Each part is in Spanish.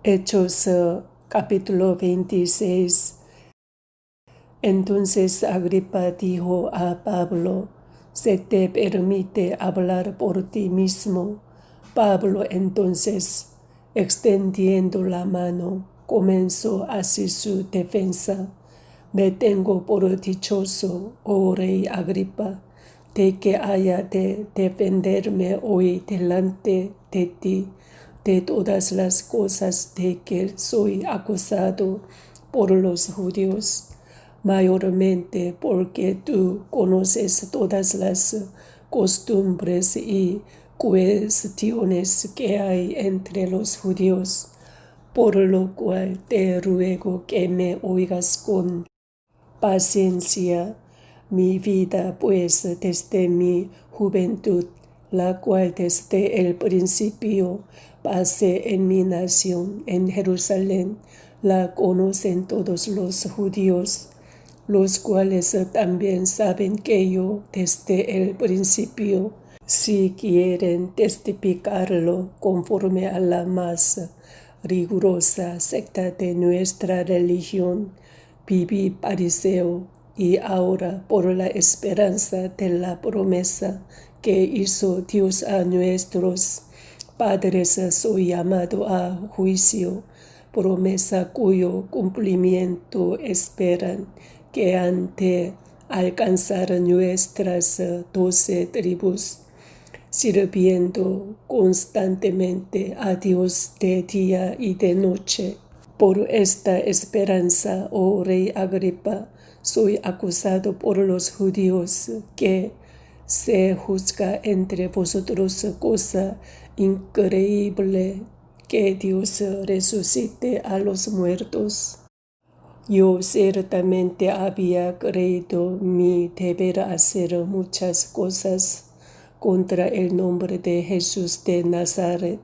Hechos capítulo 26. Entonces Agripa dijo a Pablo: ¿se te permite hablar por ti mismo? Pablo entonces, extendiendo la mano, comenzó así su defensa: me tengo por dichoso, oh rey Agripa, de que haya de defenderme hoy delante de ti de todas las cosas de que soy acusado por los judíos, mayormente porque tú conoces todas las costumbres y cuestiones que hay entre los judíos, por lo cual te ruego que me oigas con paciencia. Mi vida, pues, desde mi juventud, la cual desde el principio pasé en mi nación, en Jerusalén, la conocen todos los judíos, los cuales también saben que yo desde el principio, si quieren testificarlo conforme a la más rigurosa secta de nuestra religión, viví fariseo, y ahora por la esperanza de la promesa que hizo Dios a nuestros padres soy llamado a juicio, promesa cuyo cumplimiento esperan que han de alcanzar nuestras 12 tribus, sirviendo constantemente a Dios de día y de noche. Por esta esperanza, oh rey Agripa, soy acusado por los judíos, que se juzga entre vosotros cosa increíble, que Dios resucite a los muertos. Yo ciertamente había creído mi deber hacer muchas cosas contra el nombre de Jesús de Nazaret,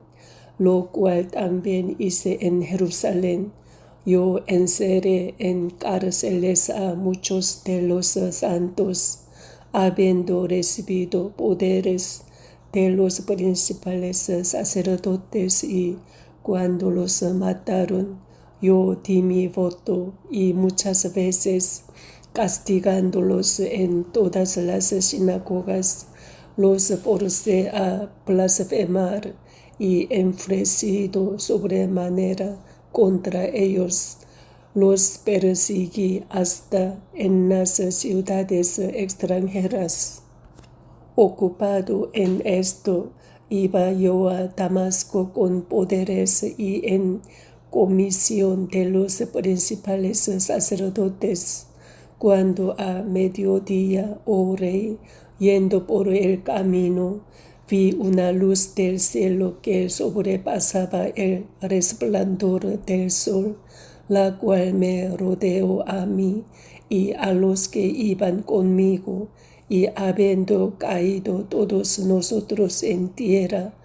lo cual también hice en Jerusalén. Yo encerré en cárceles a muchos de los santos, habiendo recibido poderes de los principales sacerdotes, y cuando los mataron, yo di mi voto, y muchas veces, castigándolos en todas las sinagogas, los forcé a blasfemar, y enfurecido sobremanera contra ellos, los perseguí hasta en las ciudades extranjeras. Ocupado en esto, iba yo a Damasco con poderes y en comisión de los principales sacerdotes, cuando a mediodía, oh rey, yendo por el camino, vi una luz del cielo que sobrepasaba el resplandor del sol, la cual me rodeó a mí y a los que iban conmigo, y habiendo caído todos nosotros en tierra,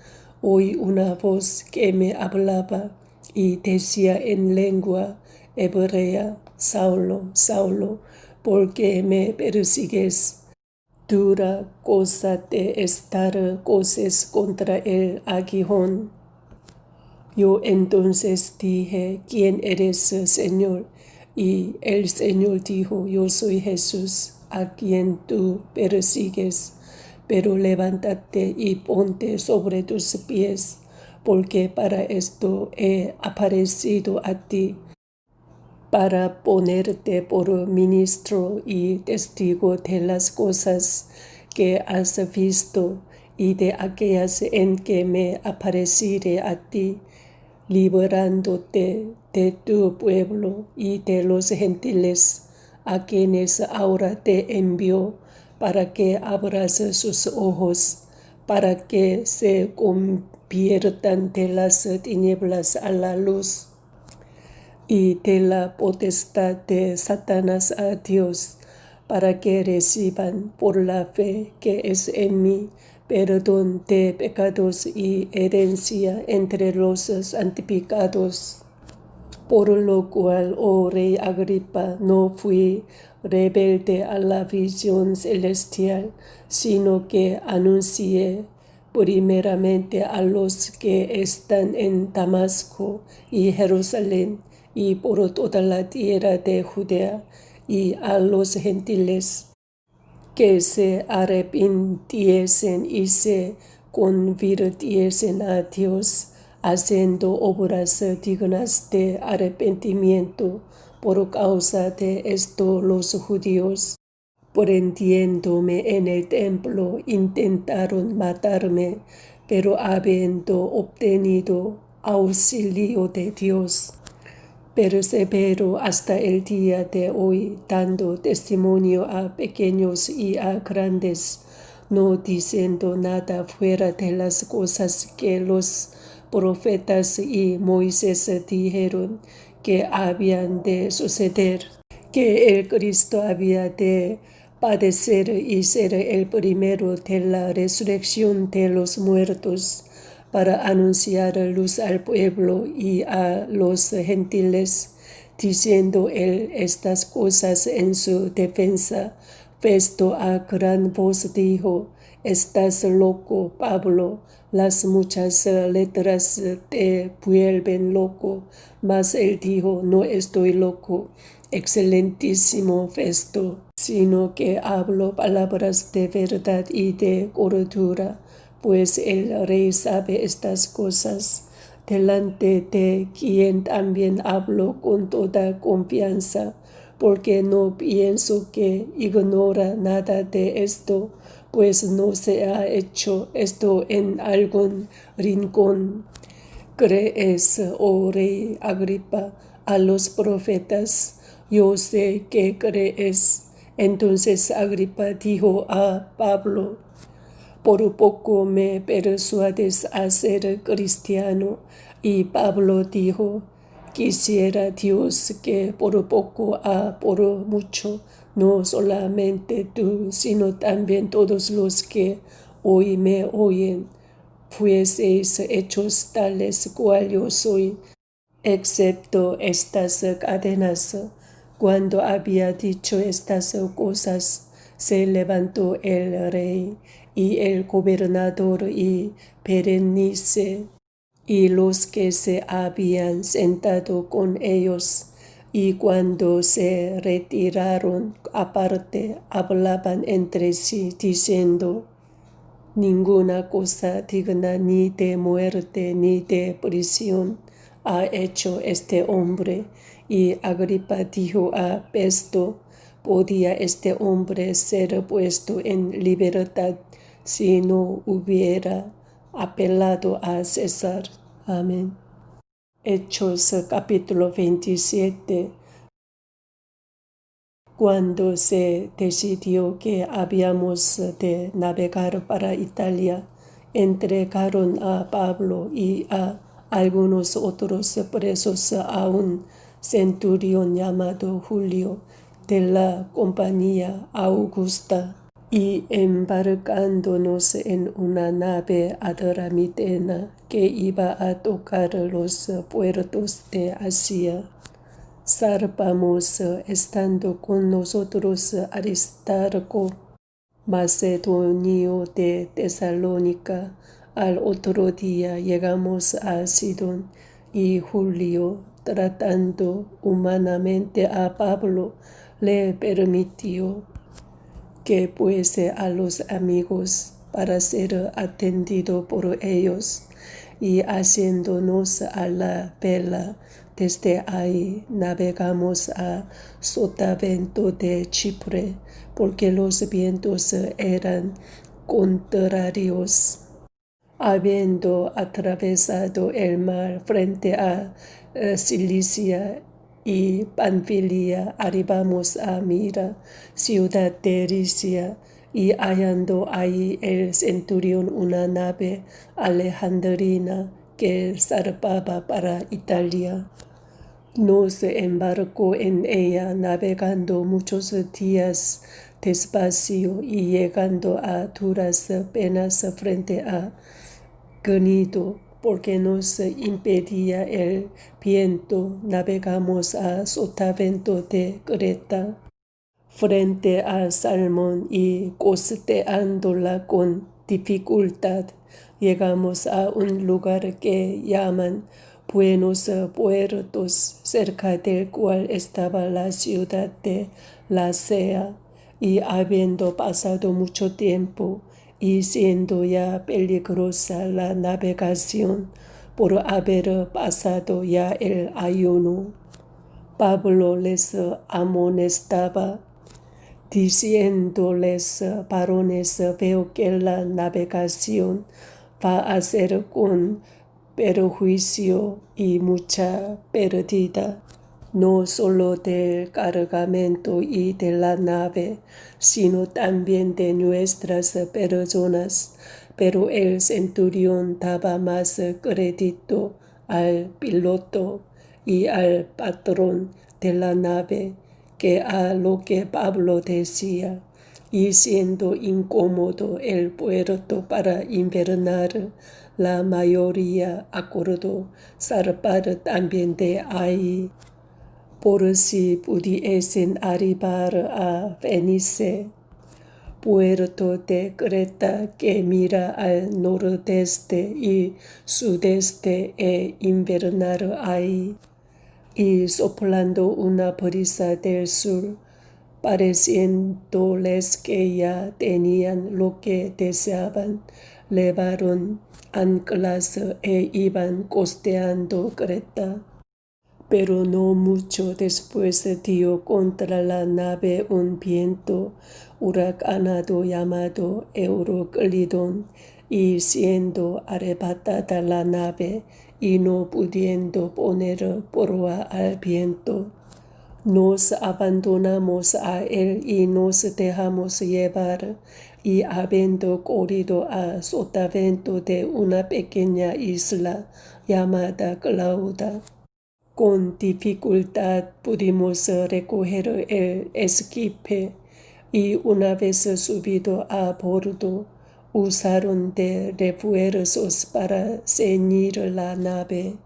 oí una voz que me hablaba y decía en lengua hebrea: Saulo, Saulo, ¿por qué me persigues? Dura cosa de estar coces contra el aguijón. Yo entonces dije: ¿quién eres, Señor? Y el Señor dijo: yo soy Jesús, a quien tú persigues. Pero levántate y ponte sobre tus pies, porque para esto he aparecido a ti, para ponerte por ministro y testigo de las cosas que has visto y de aquellas en que me apareceré a ti, librándote de tu pueblo y de los gentiles, a quienes ahora te envío, para que abras sus ojos, para que se conviertan de las tinieblas a la luz, y de la potestad de Satanás a Dios, para que reciban por la fe que es en mí perdón de pecados y herencia entre los santificados. Por lo cual, oh rey Agripa, no fui rebelde a la visión celestial, sino que anuncié primeramente a los que están en Damasco y Jerusalén, y por toda la tierra de Judea, y a los gentiles que se arrepintiesen y se convirtiesen a Dios, haciendo obras dignas de arrepentimiento. Por causa de esto los judíos, prendiéndome en el templo, intentaron matarme, pero habiendo obtenido auxilio de Dios, persevero hasta el día de hoy, dando testimonio a pequeños y a grandes, no diciendo nada fuera de las cosas que los profetas y Moisés dijeron que habían de suceder, que el Cristo había de padecer y ser el primero de la resurrección de los muertos, para anunciar luz al pueblo y a los gentiles, diciendo él estas cosas en su defensa. Festo a gran voz dijo: «Estás loco, Pablo, las muchas letras te vuelven loco». Mas él dijo: «No estoy loco, excelentísimo Festo, sino que hablo palabras de verdad y de cordura, pues el rey sabe estas cosas, delante de quien también hablo con toda confianza, porque no pienso que ignora nada de esto, pues no se ha hecho esto en algún rincón. ¿Crees, oh rey Agripa, a los profetas? Yo sé que crees». Entonces Agripa dijo a Pablo: «Por poco me persuades a ser cristiano». Y Pablo dijo: «Quisiera Dios que por poco por mucho, no solamente tú, sino también todos los que hoy me oyen, fueseis hechos tales cual yo soy, excepto estas cadenas». Cuando había dicho estas cosas, se levantó el rey y el gobernador y Berenice y los que se habían sentado con ellos, y cuando se retiraron aparte, hablaban entre sí, diciendo: «Ninguna cosa digna ni de muerte ni de prisión ha hecho este hombre». Y Agripa dijo a Festo: «¿Podía este hombre ser puesto en libertad si no hubiera apelado a César?» Amén. Hechos capítulo 27. Cuando se decidió que habíamos de navegar para Italia, entregaron a Pablo y a algunos otros presos a un centurión llamado Julio, de la compañía Augusta, y embarcándonos en una nave adramitena que iba a tocar los puertos de Asia, zarpamos, estando con nosotros Aristarco, macedonio de Tesalónica. Al otro día llegamos a Sidón, y Julio, tratando humanamente a Pablo, le permitió que fuese a los amigos para ser atendido por ellos, y haciéndonos a la vela, desde ahí navegamos a sotavento de Chipre, porque los vientos eran contrarios. Habiendo atravesado el mar frente a Cilicia y Panfilia, arribamos a Mira, ciudad de Licia, y hallando ahí el centurión una nave alejandrina que zarpaba para Italia, nos embarcó en ella, navegando muchos días despacio, y llegando a duras penas frente a Gnido, porque nos impedía el viento, navegamos a sotavento de Creta, frente a Salmón, y costeándola con dificultad, llegamos a un lugar que llaman Buenos Puertos, cerca del cual estaba la ciudad de La Sea, y habiendo pasado mucho tiempo y siendo ya peligrosa la navegación por haber pasado ya el ayuno, Pablo les amonestaba, diciéndoles: varones, veo que la navegación va a ser con perjuicio y mucha pérdida, no solo del cargamento y de la nave, sino también de nuestras personas. Pero el centurión daba más crédito al piloto y al patrón de la nave que a lo que Pablo decía, y siendo incómodo el puerto para invernar, la mayoría acordó zarpar también de ahí, por si pudiesen arribar a Fenice, puerto de Creta que mira al nordeste y sudeste, e invernar ahí. Y soplando una brisa del sur, pareciéndoles que ya tenían lo que deseaban, levaron anclas e iban costeando Creta. Pero no mucho después dio contra la nave un viento huracanado llamado Euroclidón, y siendo arrebatada la nave y no pudiendo poner proa al viento, nos abandonamos a él y nos dejamos llevar, y habiendo corrido a sotavento de una pequeña isla llamada Clauda, con dificultad pudimos recoger el esquife, y una vez subido a bordo, usaron de refuerzos para ceñir la nave,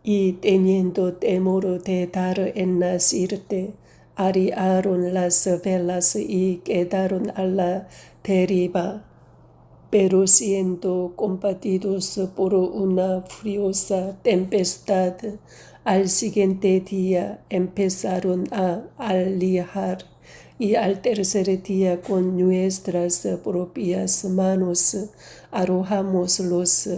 y teniendo temor de dar en la sirte, arriaron las velas y quedaron a la deriva. Pero siendo combatidos por una furiosa tempestad, al siguiente día empezaron a alijar, y al tercer día con nuestras propias manos arrojamos los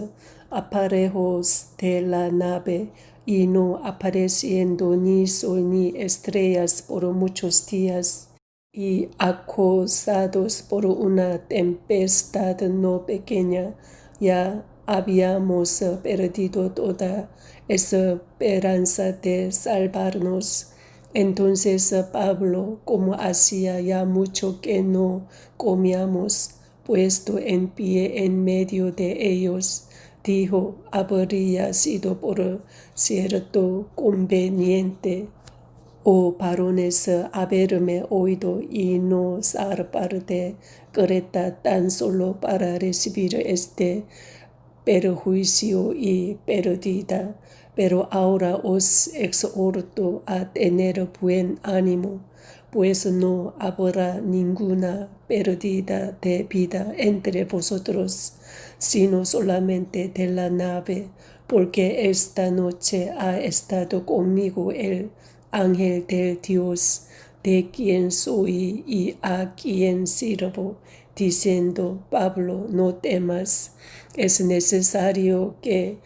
aparejos de la nave, y no apareciendo ni sol ni estrellas por muchos días, y acosados por una tempestad no pequeña, ya habíamos perdido toda esperanza de salvarnos. Entonces Pablo, como hacía ya mucho que no comíamos, puesto en pie en medio de ellos, dijo: habría sido por cierto conveniente, oh varones, haberme oído y no zarpar de Creta tan solo para recibir este perjuicio y pérdida. Pero ahora os exhorto a tener buen ánimo, pues no habrá ninguna pérdida de vida entre vosotros, sino solamente de la nave, porque esta noche ha estado conmigo el ángel del Dios, de quien soy y a quien sirvo, diciendo: Pablo, no temas, es necesario que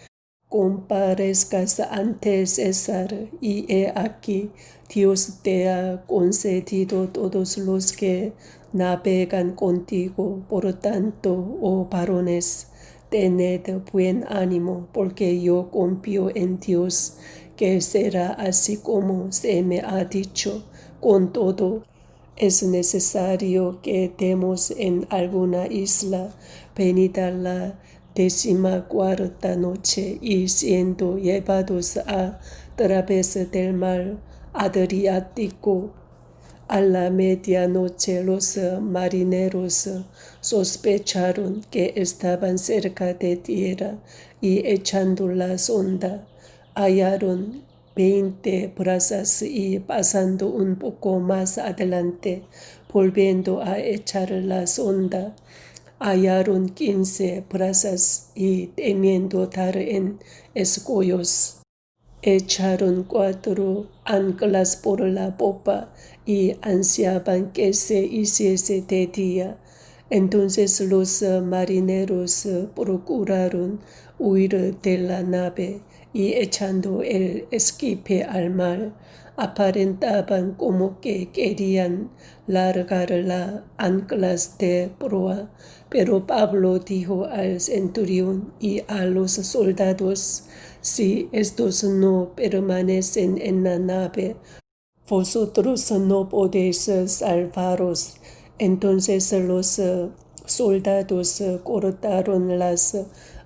comparezcas ante César, y he aquí, Dios te ha concedido todos los que navegan contigo. Por tanto, oh varones, tened buen ánimo, porque yo confío en Dios, que será así como se me ha dicho. Con todo, es necesario que demos en alguna isla, venida la 14ª noche, y siendo llevados a través del mar Adriático, a la medianoche los marineros sospecharon que estaban cerca de tierra, y echando la sonda hallaron 20 brazas, y pasando un poco más adelante, volviendo a echar la sonda, hallaron 15 brasas y temiendo dar en escollos, echaron 4 anclas por la popa y ansiaban que se hiciese de día. Entonces los marineros procuraron huir de la nave y echando el esquife al mar, aparentaban como que querían largar las anclas de proa. Pero Pablo dijo al centurión y a los soldados: si estos no permanecen en la nave, vosotros no podéis salvaros. Entonces los soldados cortaron las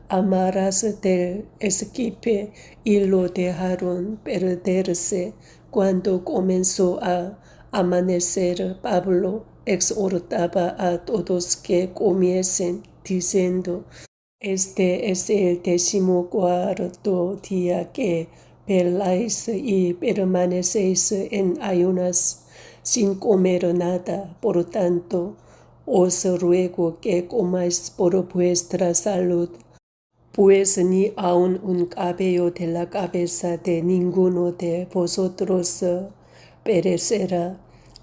amarras del esquife y lo dejaron perderse. Cuando comenzó a amanecer, Pablo exhortaba a todos que comiesen, diciendo: este es el 14º día que veláis y permanecéis en ayunas, sin comer nada. Por tanto, os ruego que comáis por vuestra salud, pues ni aun un cabello de la cabeza de ninguno de vosotros perecerá.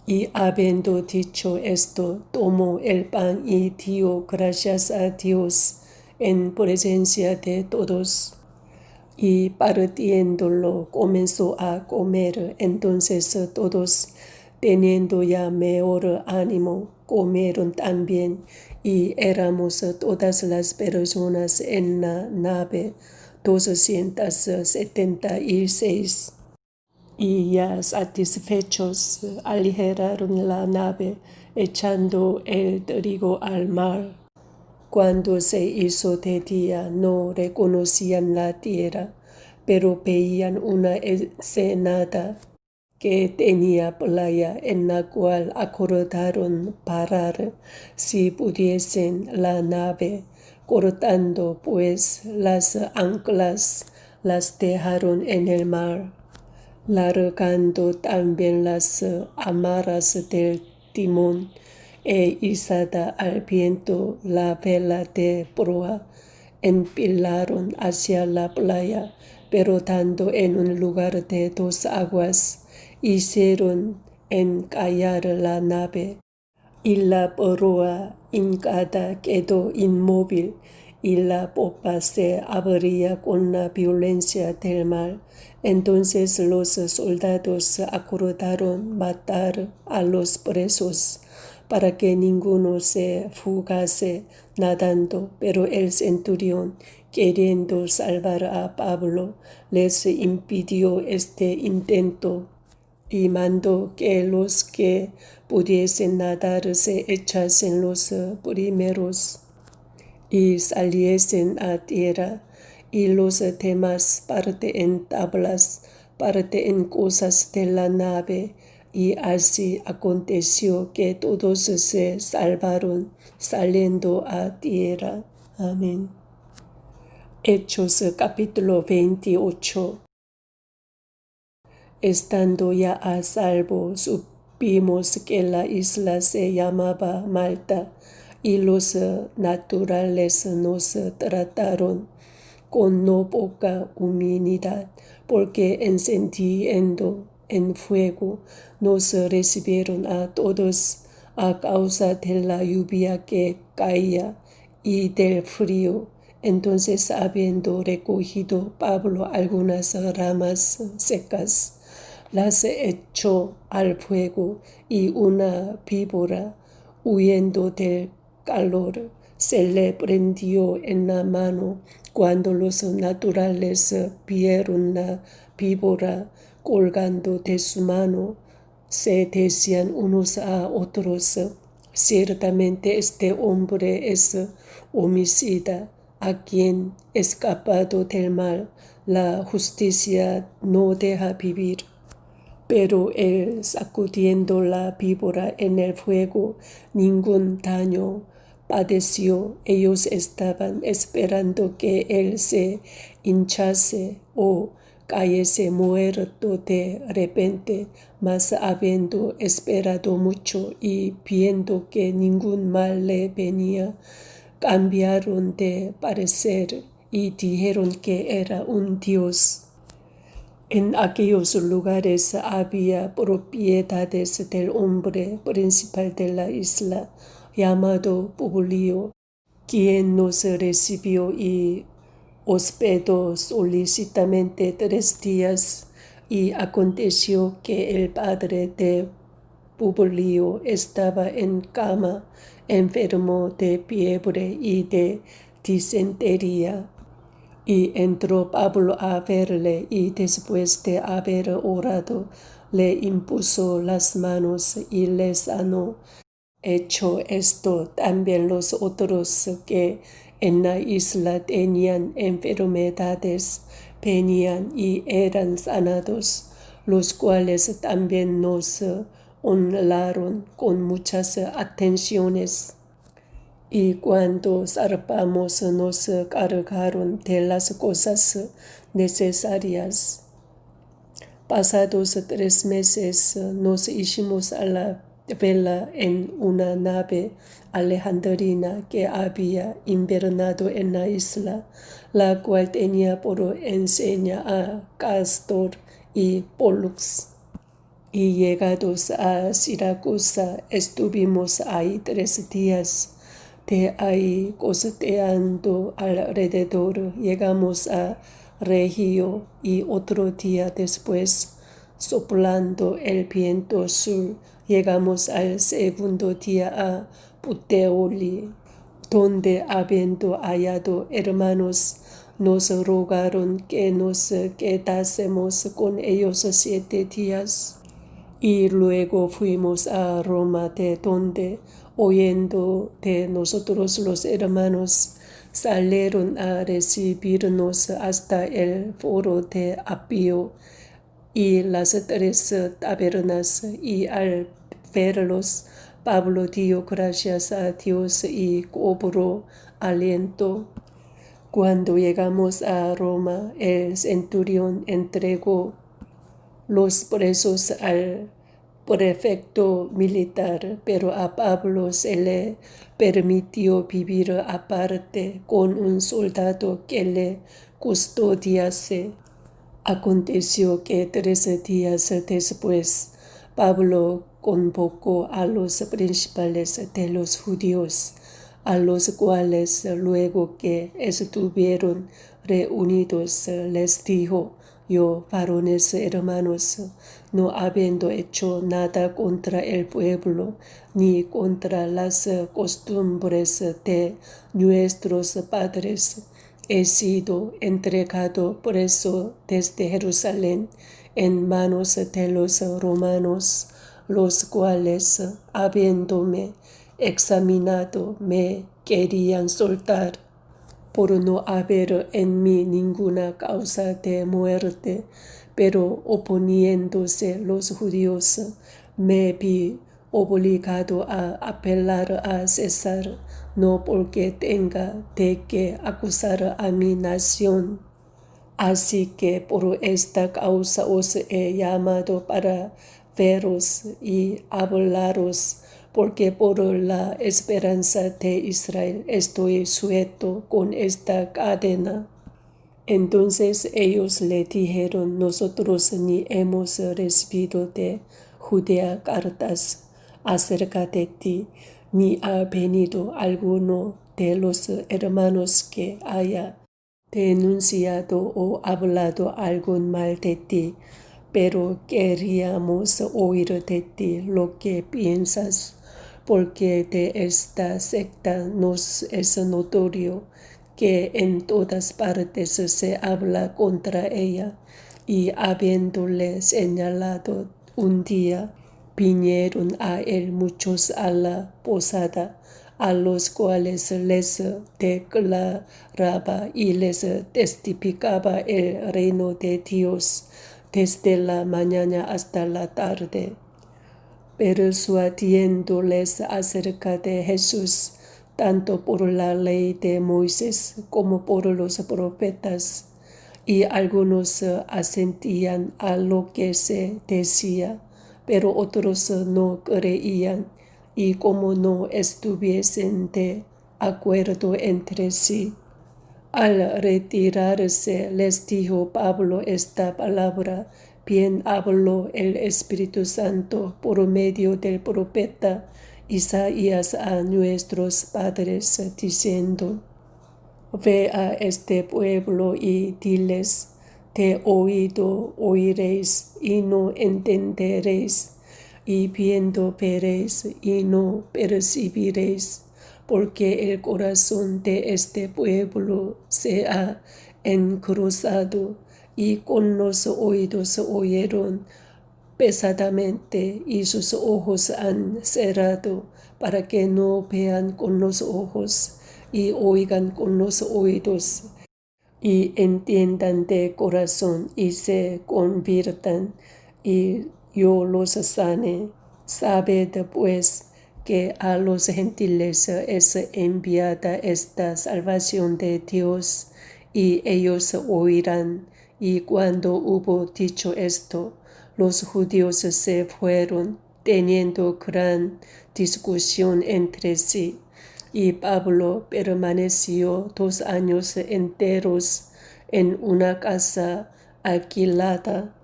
Y habiendo dicho esto, tomó el pan y dio gracias a Dios en presencia de todos, y partiéndolo comenzó a comer. Entonces todos, teniendo ya mejor ánimo, comieron también, y éramos todas las personas en la nave 276. Y ya satisfechos, aligeraron la nave, echando el trigo al mar. Cuando se hizo de día, no reconocían la tierra, pero veían una ensenada que tenía playa, en la cual acordaron parar, si pudiesen, la nave. Cortando pues las anclas, las dejaron en el mar, largando también las amarras del timón, e izada al viento la vela de proa, empilaron hacia la playa, pero dando en un lugar de 2 aguas, hicieron encallar la nave, y la proa hincada quedó inmóvil, y la popa se abría con la violencia del mar. Entonces los soldados acordaron matar a los presos, para que ninguno se fugase nadando. Pero el centurión, queriendo salvar a Pablo, les impidió este intento, y mandó que los que pudiesen nadar se echasen los primeros y saliesen a tierra, y los demás parte en tablas, parte en cosas de la nave. Y así aconteció que todos se salvaron saliendo a tierra. Amén. Hechos capítulo 28. Estando ya a salvo, supimos que la isla se llamaba Malta, y los naturales nos trataron con no poca humildad, porque encendiendo en fuego nos recibieron a todos, a causa de la lluvia que caía y del frío. Entonces, habiendo recogido Pablo algunas ramas secas, las echó al fuego, y una víbora, huyendo del calor, se le prendió en la mano. Cuando los naturales vieron la víbora colgando de su mano, se decían unos a otros: ciertamente este hombre es homicida, a quien, escapado del mal, la justicia no deja vivir. Pero él, sacudiendo la víbora en el fuego, ningún daño padeció. Ellos estaban esperando que él se hinchase o cayese muerto de repente, mas habiendo esperado mucho y viendo que ningún mal le venía, cambiaron de parecer y dijeron que era un dios. En aquellos lugares había propiedades del hombre principal de la isla, llamado Publio, quien nos recibió y hospedó solicitamente 3 días, y aconteció que el padre de Publio estaba en cama, enfermo de fiebre y de disentería. Y entró Pablo a verle, y después de haber orado, le impuso las manos y le sanó. Hecho esto, también los otros que en la isla tenían enfermedades venían y eran sanados, los cuales también nos honraron con muchas atenciones. Y cuando zarpamos nos cargaron de las cosas necesarias. Pasados 3 meses nos hicimos a la vela en una nave alejandrina que había invernado en la isla, la cual tenía por enseña a Castor y Pollux. Y llegados a Siracusa estuvimos ahí 3 días. De ahí, costeando alrededor, llegamos a Regio, y otro día después, soplando el viento sur, llegamos al segundo día a Puteoli, donde, habiendo hallado hermanos, nos rogaron que nos quedásemos con ellos 7 días. Y luego fuimos a Roma, de donde, oyendo de nosotros los hermanos, salieron a recibirnos hasta el foro de Apio y las 3 tabernas, y al verlos, Pablo dio gracias a Dios y cobró aliento. Cuando llegamos a Roma, el centurión entregó los presos al prefecto militar, pero a Pablo se le permitió vivir aparte con un soldado que le custodiase. Aconteció que 13 días después, Pablo convocó a los principales de los judíos, a los cuales, luego que estuvieron reunidos, les dijo: yo, varones hermanos, no habiendo hecho nada contra el pueblo, ni contra las costumbres de nuestros padres, he sido entregado preso desde Jerusalén en manos de los romanos, los cuales, habiéndome examinado, me querían soltar, por no haber en mí ninguna causa de muerte, pero oponiéndose los judíos, me vi obligado a apelar a César, no porque tenga de qué acusar a mi nación. Así que por esta causa os he llamado para veros y hablaros, porque por la esperanza de Israel estoy sujeto con esta cadena. Entonces ellos le dijeron: nosotros ni hemos recibido de Judea cartas acerca de ti, ni ha venido alguno de los hermanos que haya denunciado o hablado algún mal de ti, pero queríamos oír de ti lo que piensas, porque de esta secta nos es notorio que en todas partes se habla contra ella. Y habiéndole señalado un día, vinieron a él muchos a la posada, a los cuales les declaraba y les testificaba el reino de Dios desde la mañana hasta la tarde, persuadiéndoles acerca de Jesús, tanto por la ley de Moisés como por los profetas. Y algunos asentían a lo que se decía, pero otros no creían, y como no estuviesen de acuerdo entre sí. Al retirarse les dijo Pablo esta palabra: bien habló el Espíritu Santo por medio del profeta Isaías a nuestros padres, diciendo: ve a este pueblo y diles: de oído oiréis y no entenderéis, y viendo veréis y no percibiréis, porque el corazón de este pueblo se ha encruzado, y con los oídos oyeron pesadamente, y sus ojos han cerrado, para que no vean con los ojos, y oigan con los oídos, y entiendan de corazón, y se conviertan, y yo los sane. Sabed pues que a los gentiles es enviada esta salvación de Dios, y ellos oirán. Y cuando hubo dicho esto, los judíos se fueron, teniendo gran discusión entre sí. Y Pablo permaneció 2 años enteros en una casa alquilada,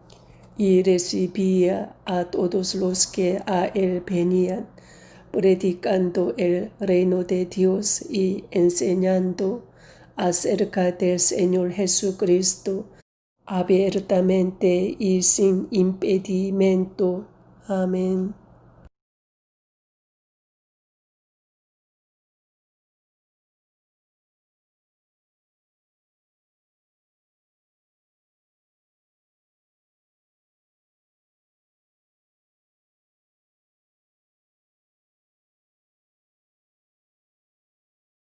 y recibía a todos los que a él venían, predicando el reino de Dios y enseñando acerca del Señor Jesucristo abiertamente y sin impedimento. Amén.